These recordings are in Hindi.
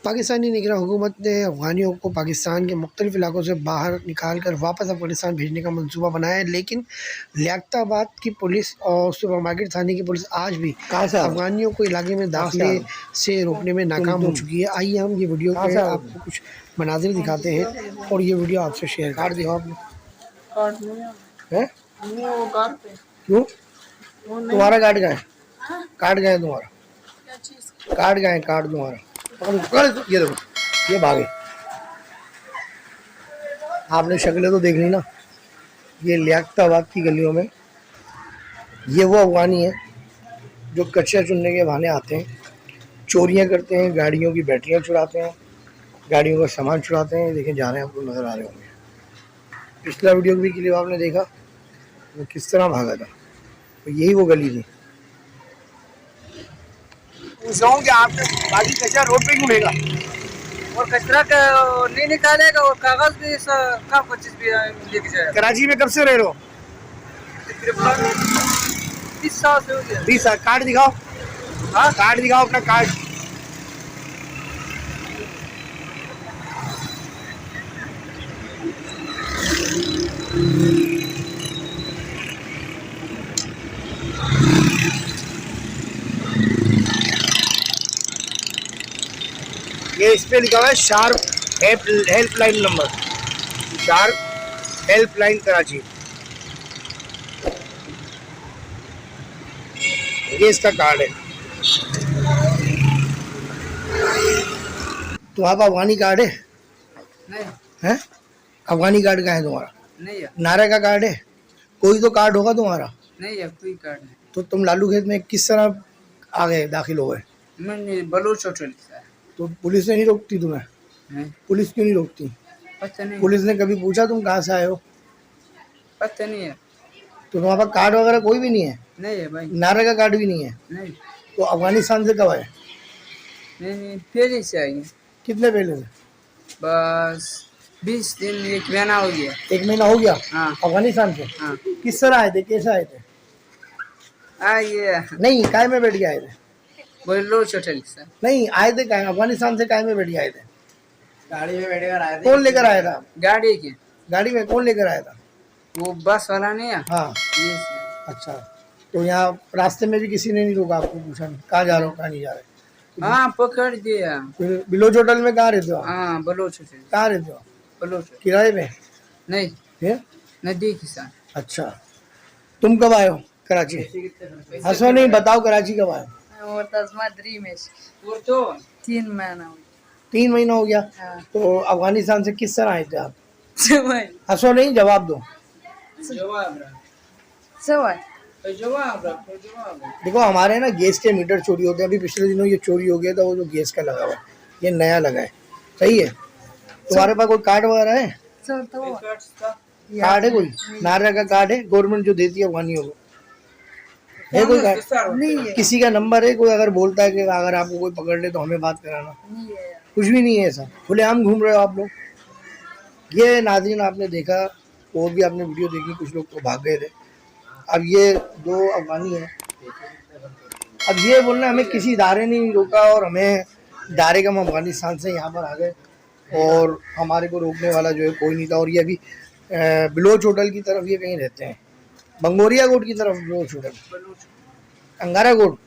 पाकिस्तानी निगरान हुकूमत ने अफ़गानियों को पाकिस्तान के मुख्तलिफ़ इलाकों से बाहर निकाल कर वापस अफ़गानिस्तान भेजने का मंसूबा बनाया है, लेकिन लियाकताबाद की पुलिस और सुपर मार्केट थाने की पुलिस आज भी अफ़गानियों को इलाके में दाखिले से रोकने में नाकाम हो चुकी है। आइए हम ये वीडियो पे आपको कुछ मनाज़िर दिखाते हैं और ये वीडियो आपसे शेयर कर दिया आपने। क्यों तुम्हारा कार्ड का है? कार्ड का है तुम्हारा? कार्ड का है? कार्ड तुम्हारा ये देखो, ये भागे। आपने शक्लें तो देख ली ना। ये लियाकताबाद की गलियों में ये वो अफ़गानी है जो कचरा चुनने के बहाने आते हैं, चोरियां करते हैं, गाड़ियों की बैटरियां चुराते हैं, गाड़ियों का सामान चुराते हैं। देखें जा रहे हैं, आपको नज़र आ रहे होंगे। पिछला वीडियो भी क्लिप आपने देखा वो किस तरह भागा था, तो यही वो गली थी। पूछ रहा हूँ कि आपने बाकी कचरा रोड पे क्यों फेंका और कचरा का नहीं निकालेगा और कागज भी का 25 भी लेके जाएगा। कराची में कब से रह रहे हो? 20 साल से हो गया। 20 साल। कार्ड दिखाओ। हाँ, कार्ड दिखाओ अपना कार्ड। ये इस पे लिखा हुआ है sharp helpline number, sharp helpline Karachi. ये इसका कार्ड है। तुम्हारे पास अफगानी कार्ड है? नहीं है? अफगानी कार्ड का है तुम्हारा? नहीं है। नारे का कार्ड है? कोई तो कार्ड होगा तुम्हारा? नहीं है, कोई कार्ड नहीं। तो तुम लालू खेत में किस तरह आ गए, दाखिल हो गए? मैंने बलूच होटल से। तो पुलिस ने नहीं रोकती तुम्हें? नहीं। पुलिस क्यों नहीं रोकती? पता नहीं। पुलिस ने कभी पूछा तुम कहाँ से आए हो? पता नहीं है। तो तुम्हारे पास कार्ड वगैरह कोई भी नहीं है? नहीं है भाई। नारे का कार्ड भी नहीं है? नहीं। तो अफगानिस्तान से कब आए? नहीं, पहले से आई। कितने पहले से? बस 20 दिन, 1 महीना हो गया। 1 महीना हो गया? हाँ। अफगानिस्तान से? हाँ। किस तरह आए थे, कैसे आए थे? ये नहीं, काय में बैठ के आए थे? बलूच होटल से। नहीं, आए थे काय? अफगानिस्तान से काय में बैठ के आए थे? गाड़ी में बैठकर आए थे। कौन लेकर आया था? गाड़ी की। गाड़ी में कौन लेकर आया था? वो बस वाला नहीं है। हाँ। ये अच्छा, तो यहाँ रास्ते में भी किसी ने नहीं रोका, आपको पूछा नहीं कहाँ जा रहे हो, कहाँ नहीं जा रहे? हाँ, पकड़ दिया। फिर बिलोच होटल में कहाँ रहते हो? हाँ, बलूच होटल। कहाँ रहते हो? बलूच। किराए पे? नहीं, फिर? नदी के साथ। अच्छा, तुम कब आए हो कराची? हंसो नहीं, बताओ कराची कब आए हो? वो तो 3 महीना हो 3 महीना हो गया। गया। तो अफगानिस्तान से किस तरह आए थे आप? हाँ। हंसो नहीं, जवाब दो। जवाब। देखो हमारे ना गैस के मीटर चोरी होते हैं। अभी पिछले दिनों ये चोरी हो गया था, वो जो गैस का लगा हुआ है, ये नया लगा है। सही है? तुम्हारे पास कोई कार्ड वगैरह है? कार्ड है कोई? नारा का कार्ड है, गवर्नमेंट जो देती है अफगानियों को? है कोई कार्ड? नहीं है। किसी का नंबर है? कोई अगर बोलता है कि अगर आपको कोई पकड़ ले तो हमें बात कराना? नहीं है। कुछ भी नहीं है ऐसा? खुलेआम घूम रहे हो आप लोग। ये नाज़रीन आपने देखा, और भी आपने वीडियो देखी, कुछ लोग तो भाग गए थे। अब ये 2 अफगानी हैं। अब ये बोलना हमें किसी इदारे ने नहीं रोका और हमें इदारे का हम अफगानिस्तान से यहाँ पर आ गए और हमारे को रोकने वाला जो है कोई नहीं था। और ये अभी बिलोच होटल की तरफ ये कहीं रहते हैं, बंगोरिया कोट की तरफ बिलोच होटल, अंगारा कोट,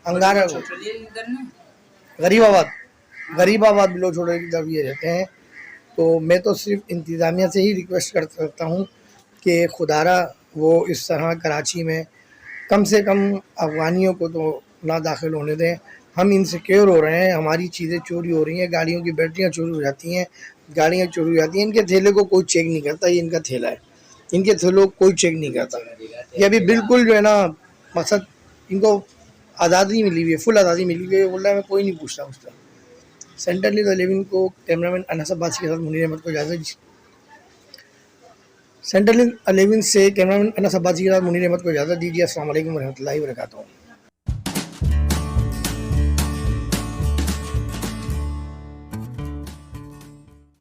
अंगारा कोट, गरीबाबाद बिलोच होटल की तरफ ये रहते हैं। तो मैं तो सिर्फ इंतज़ामिया से ही रिक्वेस्ट कर सकता हूँ कि खुदारा वो इस तरह कराची में कम से कम अफगानियों को तो ना दाखिल होने दें। हम इनसिक्योर हो रहे हैं, हमारी चीज़ें चोरी हो रही हैं, गाड़ियों की बैटरियाँ चोरी हो जाती हैं, गाड़ियाँ चोरी हो जाती हैं। इनके थैले को कोई चेक नहीं करता, ये इनका थैला है, इनके थैलों को कोई चेक नहीं करता। ये अभी बिल्कुल जो है ना, मकसद इनको आज़ादी मिली हुई है, फुल आज़ादी मिली हुई है। बोल रहा है मैं कोई नहीं पूछता उसका। सेंट्रल न्यूज़ 11 को कैमरामैन अनस अब्बास के साथ मुनीर अहमद को इजाज़त। सेंट्रल न्यूज़ 11 से कैमरामैन अनस अब्बासी के साथ मुनीर अहमद को इजाज़त दीजिए। अस्सलाम वालेकुम रहमतुल्लाहि व बरकातहू।